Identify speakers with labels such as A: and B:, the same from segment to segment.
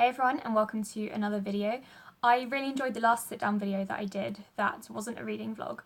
A: Hey everyone, and welcome to another video. I really enjoyed the last sit down video that I did that wasn't a reading vlog,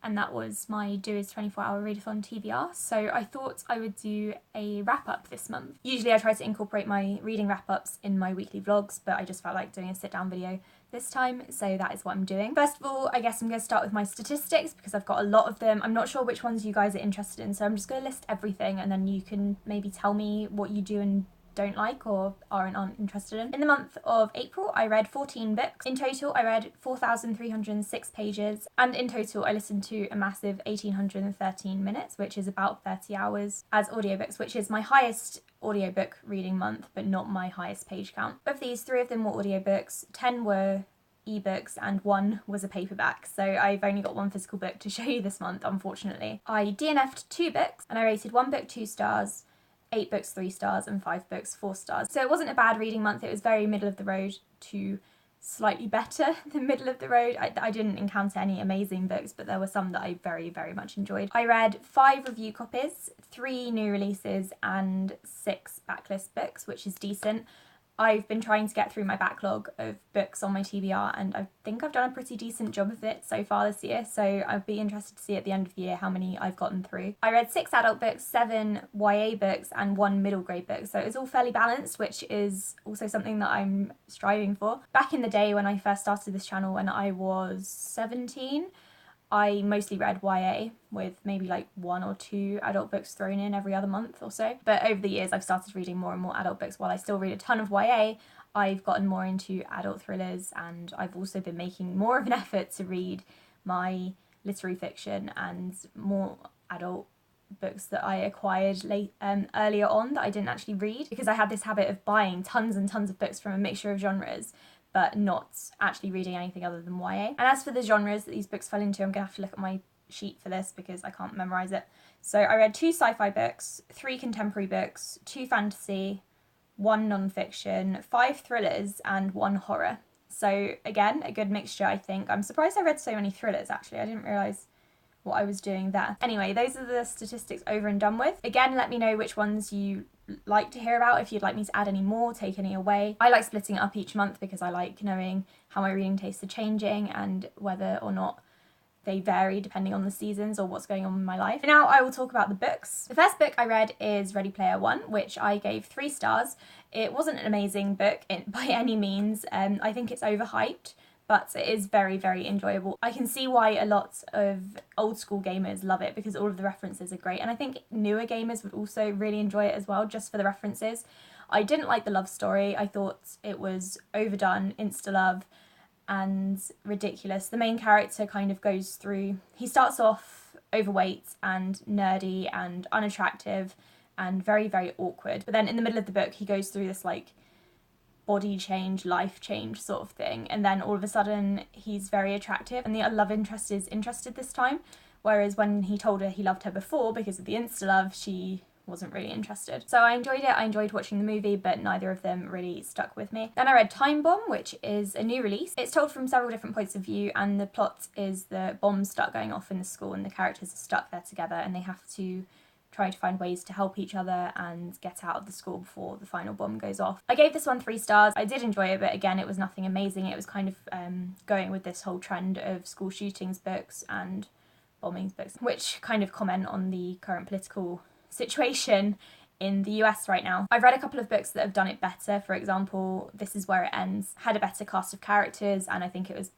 A: and that was my Do Is 24-Hour Readathon TBR, so I thought I would do a wrap up this month. Usually I try to incorporate my reading wrap ups in my weekly vlogs, but I just felt like doing a sit down video this time, so that is what I'm doing. First of all, I guess I'm going to start with my statistics because I've got a lot of them. I'm not sure which ones you guys are interested in, so I'm just going to list everything and then you can maybe tell me what you do and don't like or aren't interested in. In the month of April, I read 14 books. In total, I read 4,306 pages, and in total, I listened to a massive 1,813 minutes, which is about 30 hours as audiobooks, which is my highest audiobook reading month, but not my highest page count. Of these, 3 of them were audiobooks, 10 were ebooks, and 1 was a paperback, so I've only got 1 physical book to show you this month, unfortunately. I DNF'd 2 books, and I rated 1 book 2 stars, 8 books 3 stars, and 5 books 4 stars. So it wasn't a bad reading month. It was very middle of the road to slightly better than middle of the road. I didn't encounter any amazing books, but there were some that I very, very much enjoyed. I read 5 review copies, 3 new releases, and 6 backlist books, which is decent. I've been trying to get through my backlog of books on my TBR, and I think I've done a pretty decent job of it so far this year, so I'd be interested to see at the end of the year how many I've gotten through. I read 6 adult books, 7 YA books, and 1 middle grade book, so it was all fairly balanced, which is also something that I'm striving for. Back in the day when I first started this channel when I was 17, I mostly read YA with maybe like 1 or 2 adult books thrown in every other month or so. But over the years I've started reading more and more adult books. While I still read a ton of YA, I've gotten more into adult thrillers, and I've also been making more of an effort to read my literary fiction and more adult books that I acquired earlier on that I didn't actually read, because I had this habit of buying tons and tons of books from a mixture of genres but not actually reading anything other than YA. And as for the genres that these books fell into, I'm going to have to look at my sheet for this because I can't memorise it. So I read 2 sci-fi books, 3 contemporary books, 2 fantasy, 1 non-fiction, 5 thrillers, and 1 horror. So again, a good mixture, I think. I'm surprised I read so many thrillers, actually. I didn't realise what I was doing there. Anyway, those are the statistics over and done with. Again, let me know which ones you like to hear about, if you'd like me to add any more, take any away. I like splitting it up each month because I like knowing how my reading tastes are changing and whether or not they vary depending on the seasons or what's going on in my life. Now I will talk about the books. The first book I read is Ready Player One, which I gave 3 stars. It wasn't an amazing book by any means. I think it's overhyped, but it is very, very enjoyable. I can see why a lot of old school gamers love it because all of the references are great, and I think newer gamers would also really enjoy it as well, just for the references. I didn't like the love story. I thought it was overdone, insta-love, and ridiculous. The main character kind of goes through, he starts off overweight and nerdy and unattractive and very, very awkward, but then in the middle of the book he goes through this like body change, life change sort of thing, and then all of a sudden he's very attractive and the love interest is interested this time, whereas when he told her he loved her before because of the insta-love, she wasn't really interested. So I enjoyed it. I enjoyed watching the movie, but neither of them really stuck with me. Then I read Time Bomb, which is a new release. It's told from several different points of view, and the plot is the bombs start going off in the school and the characters are stuck there together and they have to try to find ways to help each other and get out of the school before the final bomb goes off. I gave this one 3 stars. I did enjoy it, but again, it was nothing amazing. It was kind of going with this whole trend of school shootings books and bombings books, which kind of comment on the current political situation in the US right now. I've read a couple of books that have done it better. For example, This Is Where It Ends had a better cast of characters, and I think it was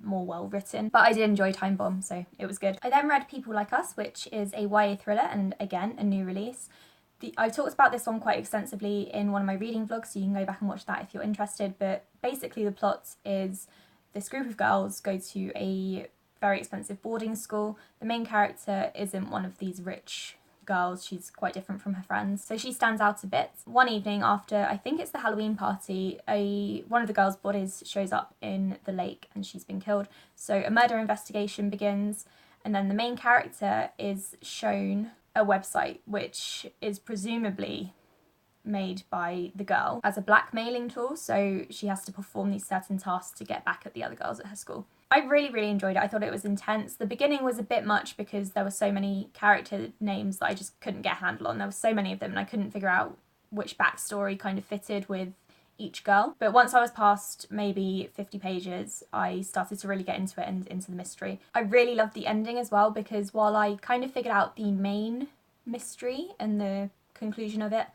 A: more well written, but I did enjoy Time Bomb, so it was good. I then read People Like Us, which is a YA thriller and again a new release. I've talked about this one quite extensively in one of my reading vlogs, so you can go back and watch that if you're interested, but basically the plot is this group of girls go to a very expensive boarding school. The main character isn't one of these rich girls, she's quite different from her friends, so she stands out a bit. One evening after, I think it's the Halloween party, one of the girls' bodies shows up in the lake and she's been killed, so a murder investigation begins, and then the main character is shown a website which is presumably made by the girl as a blackmailing tool, so she has to perform these certain tasks to get back at the other girls at her school. I really, really enjoyed it. I thought it was intense. The beginning was a bit much because there were so many character names that I just couldn't get a handle on. There were so many of them and I couldn't figure out which backstory kind of fitted with each girl. But once I was past maybe 50 pages, I started to really get into it and into the mystery. I really loved the ending as well, because while I kind of figured out the main mystery and the conclusion of it,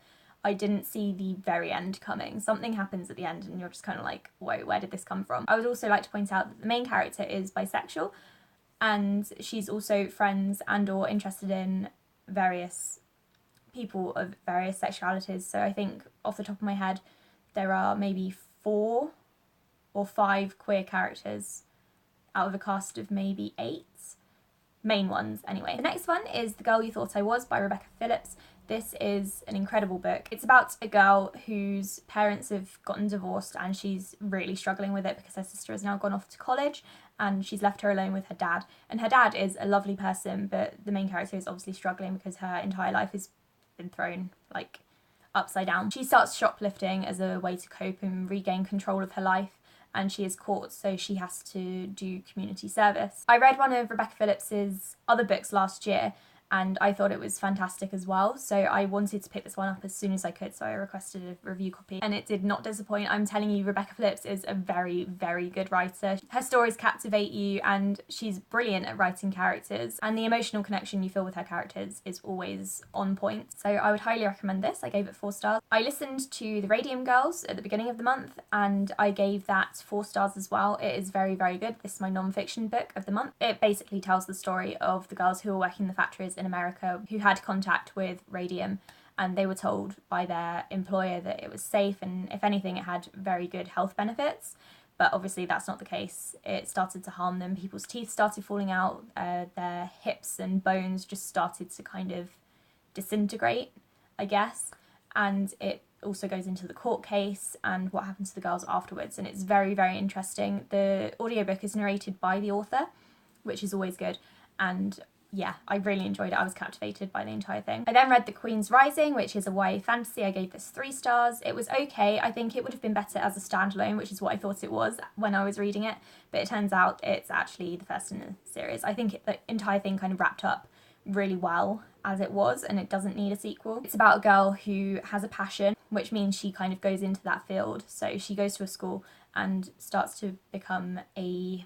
A: I didn't see the very end coming. Something happens at the end and you're just kind of like, whoa, where did this come from? I would also like to point out that the main character is bisexual, and she's also friends and or interested in various people of various sexualities. So I think off the top of my head, there are maybe 4 or 5 queer characters out of a cast of maybe 8. Main ones anyway. The next one is The Girl You Thought I Was by Rebecca Phillips. This is an incredible book. It's about a girl whose parents have gotten divorced and she's really struggling with it because her sister has now gone off to college and she's left her alone with her dad. And her dad is a lovely person, but the main character is obviously struggling because her entire life has been thrown like upside down. She starts shoplifting as a way to cope and regain control of her life, and she is caught, so she has to do community service. I read one of Rebecca Phillips's other books last year and I thought it was fantastic as well, so I wanted to pick this one up as soon as I could, so I requested a review copy and it did not disappoint. I'm telling you, Rebecca Phillips is a very, very good writer. Her stories captivate you and she's brilliant at writing characters, and the emotional connection you feel with her characters is always on point. So I would highly recommend this. I gave it 4 stars. I listened to the Radium Girls at the beginning of the month and I gave that 4 stars as well. It is very, very good. This is my non-fiction book of the month. It basically tells the story of the girls who were working in the factories in America who had contact with radium, and they were told by their employer that it was safe and if anything it had very good health benefits, but obviously that's not the case. It started to harm them. People's teeth started falling out, their hips and bones just started to kind of disintegrate, I guess, and it also goes into the court case and what happened to the girls afterwards, and it's very, very interesting. The audiobook is narrated by the author, which is always good, and yeah, I really enjoyed it. I was captivated by the entire thing. I then read The Queen's Rising, which is a YA fantasy. I gave this 3 stars. It was okay. I think it would have been better as a standalone, which is what I thought it was when I was reading it, but it turns out it's actually the first in the series. I think the entire thing kind of wrapped up really well as it was, and it doesn't need a sequel. It's about a girl who has a passion, which means she kind of goes into that field. So she goes to a school and starts to become a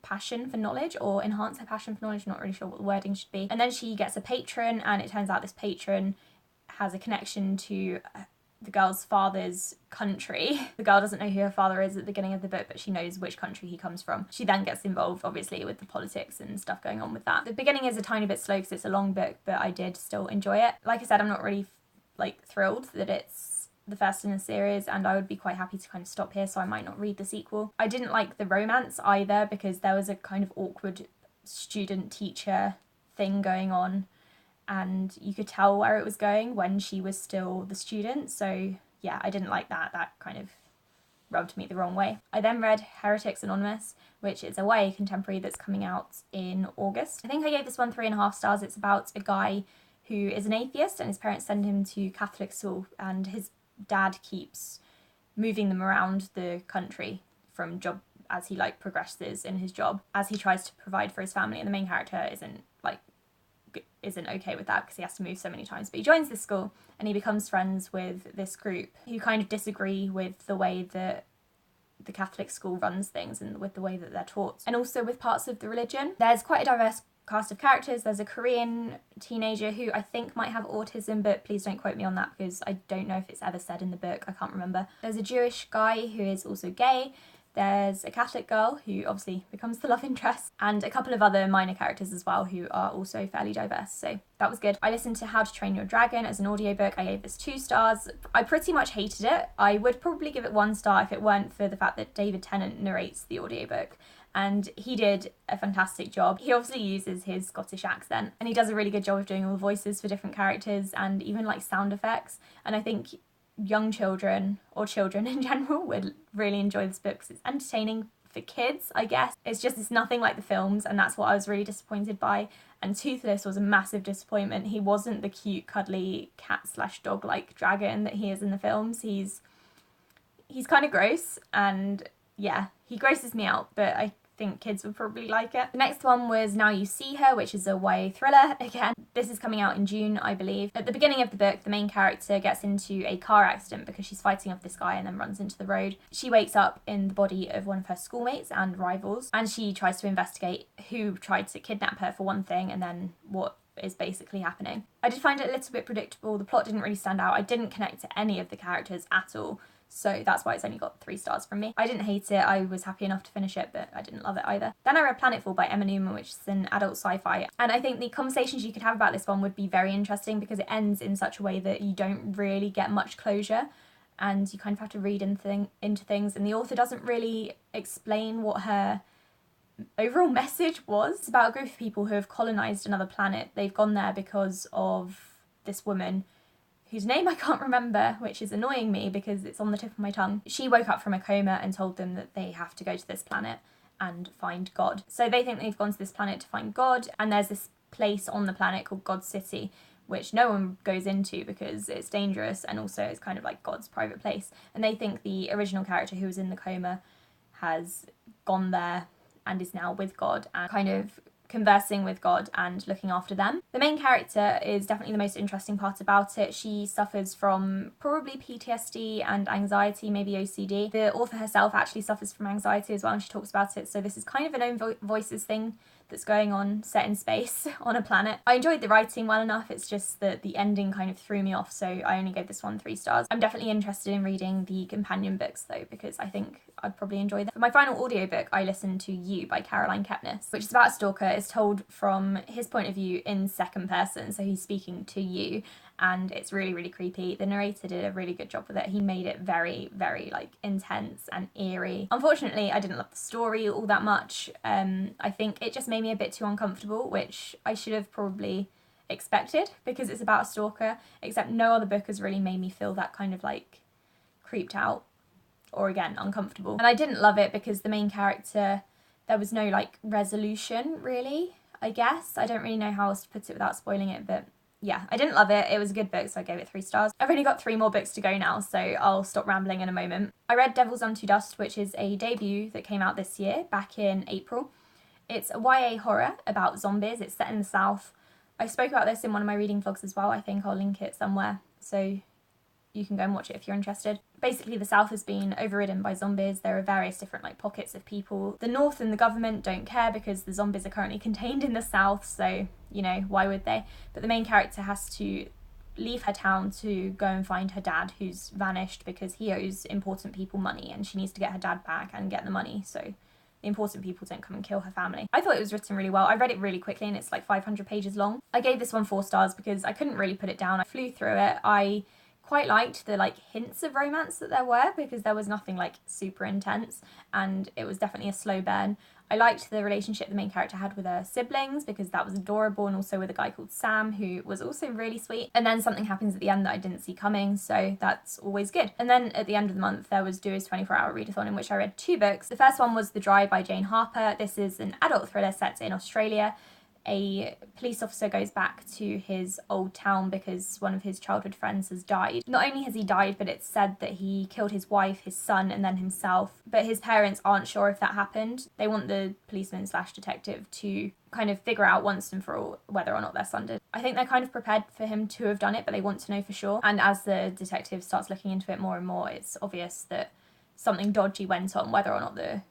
A: passion for knowledge, or enhance her passion for knowledge, not really sure what the wording should be. And then she gets a patron, and it turns out this patron has a connection to the girl's father's country. The girl doesn't know who her father is at the beginning of the book, but she knows which country he comes from. She then gets involved, obviously, with the politics and stuff going on with that. The beginning is a tiny bit slow because it's a long book, but I did still enjoy it. Like I said, I'm not really thrilled that it's the first in the series, and I would be quite happy to kind of stop here, so I might not read the sequel. I didn't like the romance either, because there was a kind of awkward student-teacher thing going on, and you could tell where it was going when she was still the student, so yeah, I didn't like that. That kind of rubbed me the wrong way. I then read Heretics Anonymous, which is a YA contemporary that's coming out in August. I think I gave this one 3.5 stars. It's about a guy who is an atheist and his parents send him to Catholic school, and his dad keeps moving them around the country from job as he progresses in his job, as he tries to provide for his family, and the main character isn't okay with that because he has to move so many times. But he joins this school and he becomes friends with this group who kind of disagree with the way that the Catholic school runs things and with the way that they're taught, and also with parts of the religion. There's quite a diverse cast of characters. There's a Korean teenager who I think might have autism, but please don't quote me on that because I don't know if it's ever said in the book. I can't remember. There's a Jewish guy who is also gay. There's a Catholic girl who obviously becomes the love interest, and a couple of other minor characters as well who are also fairly diverse, so that was good. I listened to How to Train Your Dragon as an audiobook. I gave this 2 stars. I pretty much hated it. I would probably give it 1 star if it weren't for the fact that David Tennant narrates the audiobook, and he did a fantastic job. He obviously uses his Scottish accent, and he does a really good job of doing all the voices for different characters and even sound effects, and I think young children, or children in general, would really enjoy this book because it's entertaining for kids, I guess. It's nothing like the films, and that's what I was really disappointed by. And Toothless was a massive disappointment. He wasn't the cute, cuddly cat/dog-like dragon that he is in the films. He's kind of gross, and yeah, he grosses me out, but I think kids would probably like it. The next one was Now You See Her, which is a YA thriller. Again, this is coming out in June, I believe. At the beginning of the book, the main character gets into a car accident because she's fighting off this guy and then runs into the road. She wakes up in the body of one of her schoolmates and rivals, and she tries to investigate who tried to kidnap her for one thing and then what is basically happening. I did find it a little bit predictable. The plot didn't really stand out. I didn't connect to any of the characters at all. So that's why it's only got 3 stars from me. I didn't hate it, I was happy enough to finish it, but I didn't love it either. Then I read Planetfall by Emma Newman, which is an adult sci-fi, and I think the conversations you could have about this one would be very interesting because it ends in such a way that you don't really get much closure, and you kind of have to read into things, and the author doesn't really explain what her overall message was. It's about a group of people who have colonised another planet. They've gone there because of this woman whose name I can't remember, which is annoying me because it's on the tip of my tongue. She woke up from a coma and told them that they have to go to this planet and find God. So they think they've gone to this planet to find God, and there's this place on the planet called God City, which no one goes into because it's dangerous and also it's kind of like God's private place. And they think the original character who was in the coma has gone there and is now with God and kind of conversing with God and looking after them. The main character is definitely the most interesting part about it. She suffers from probably PTSD and anxiety, maybe OCD. The author herself actually suffers from anxiety as well, and she talks about it, so this is kind of an own voices thing that's going on, set in space on a planet. I enjoyed the writing well enough, it's just that the ending kind of threw me off, so I only gave this one 3 stars. I'm definitely interested in reading the companion books though, because I think I'd probably enjoy them. For my final audiobook, I listened to You by Caroline Kepnes, which is about a stalker. It's told from his point of view in second person, so he's speaking to you, and it's really, really creepy. The narrator did a really good job with it. He made it very, very like intense and eerie. Unfortunately, I didn't love the story all that much. I think it just made me a bit too uncomfortable, which I should have probably expected because it's about a stalker, except no other book has really made me feel that kind of like creeped out or again uncomfortable. And I didn't love it because the main character, there was no like resolution really, I guess. I don't really know how else to put it without spoiling it, but yeah, I didn't love it. It was a good book, so I gave it 3 stars. I've only got 3 more books to go now, so I'll stop rambling in a moment. I read Devils Unto Dust, which is a debut that came out this year, back in April. It's a YA horror about zombies. It's set in the South. I spoke about this in one of my reading vlogs as well. I think I'll link it somewhere, so you can go and watch it if you're interested. Basically, the South has been overridden by zombies. There are various different like pockets of people. The North and the government don't care because the zombies are currently contained in the South, so, you know, why would they? But the main character has to leave her town to go and find her dad, who's vanished because he owes important people money and she needs to get her dad back and get the money, so the important people don't come and kill her family. I thought it was written really well. I read it really quickly and it's like 500 pages long. I gave this one 4 stars because I couldn't really put it down. I flew through it. I quite liked the like hints of romance that there were because there was nothing like super intense and it was definitely a slow burn. I liked the relationship the main character had with her siblings because that was adorable, and also with a guy called Sam who was also really sweet. And then something happens at the end that I didn't see coming, so that's always good. And then at the end of the month there was Dua's 24-hour readathon in which I read 2 books. The first one was The Dry by Jane Harper. This is an adult thriller set in Australia. A police officer goes back to his old town because one of his childhood friends has died. Not only has he died, but it's said that he killed his wife, his son, and then himself. But his parents aren't sure if that happened. They want the policeman / detective to kind of figure out once and for all whether or not their son did. I think they're kind of prepared for him to have done it, but they want to know for sure. And as the detective starts looking into it more and more, it's obvious that something dodgy went on, whether or not the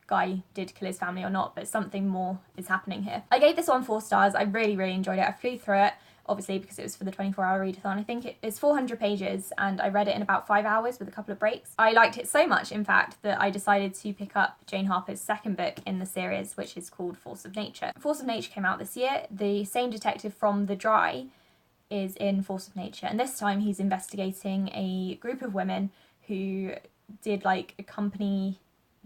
A: guy did kill his family or not, but something more is happening here. I gave this one 4 stars. I really, really enjoyed it. I flew through it, obviously because it was for the 24-hour readathon. I think it's 400 pages and I read it in about 5 hours with a couple of breaks. I liked it so much, in fact, that I decided to pick up Jane Harper's second book in the series, which is called Force of Nature. Force of Nature came out this year. The same detective from The Dry is in Force of Nature, and this time he's investigating a group of women who did like a company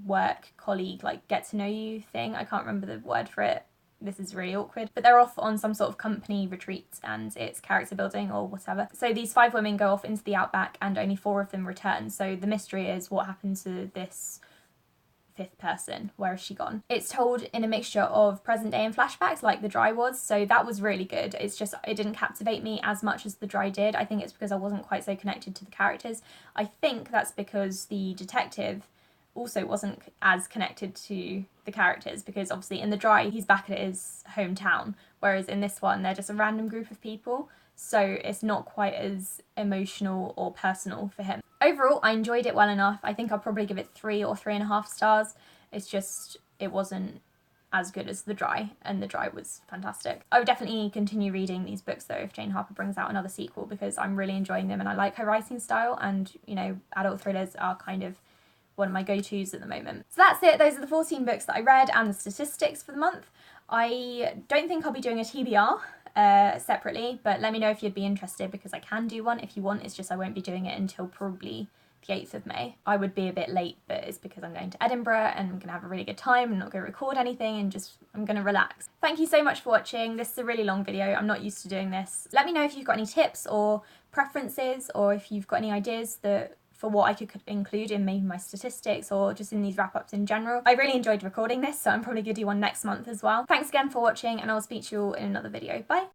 A: work colleague like get to know you thing. I can't remember the word for it. This is really awkward, but they're off on some sort of company retreat and it's character building or whatever. So these 5 women go off into the outback and only 4 of them return. So the mystery is what happened to this 5th person. Where has she gone? It's told in a mixture of present day and flashbacks like The Dry was, so that was really good. It's just it didn't captivate me as much as The Dry did. I think it's because I wasn't quite so connected to the characters. I think that's because the detective also wasn't as connected to the characters, because obviously in the dry he's back at his hometown, whereas in this one they're just a random group of people, so it's not quite as emotional or personal for him. Overall, I enjoyed it well enough. I think I'll probably give it 3 or 3.5 stars. It's just, it wasn't as good as the dry, and the dry was fantastic. I would definitely continue reading these books though if Jane Harper brings out another sequel, because I'm really enjoying them and I like her writing style, and you know, adult thrillers are kind of one of my go-tos at the moment. So that's it. Those are the 14 books that I read and the statistics for the month. I don't think I'll be doing a TBR separately, but let me know if you'd be interested, because I can do one if you want. It's just I won't be doing it until probably the 8th of May. I would be a bit late, but it's because I'm going to Edinburgh and I'm going to have a really good time. I'm not going to record anything and just, I'm going to relax. Thank you so much for watching. This is a really long video. I'm not used to doing this. Let me know if you've got any tips or preferences, or if you've got any ideas that for what I could include in maybe my statistics or just in these wrap-ups in general. I really enjoyed recording this, so I'm probably going to do one next month as well. Thanks again for watching, and I'll speak to you all in another video. Bye!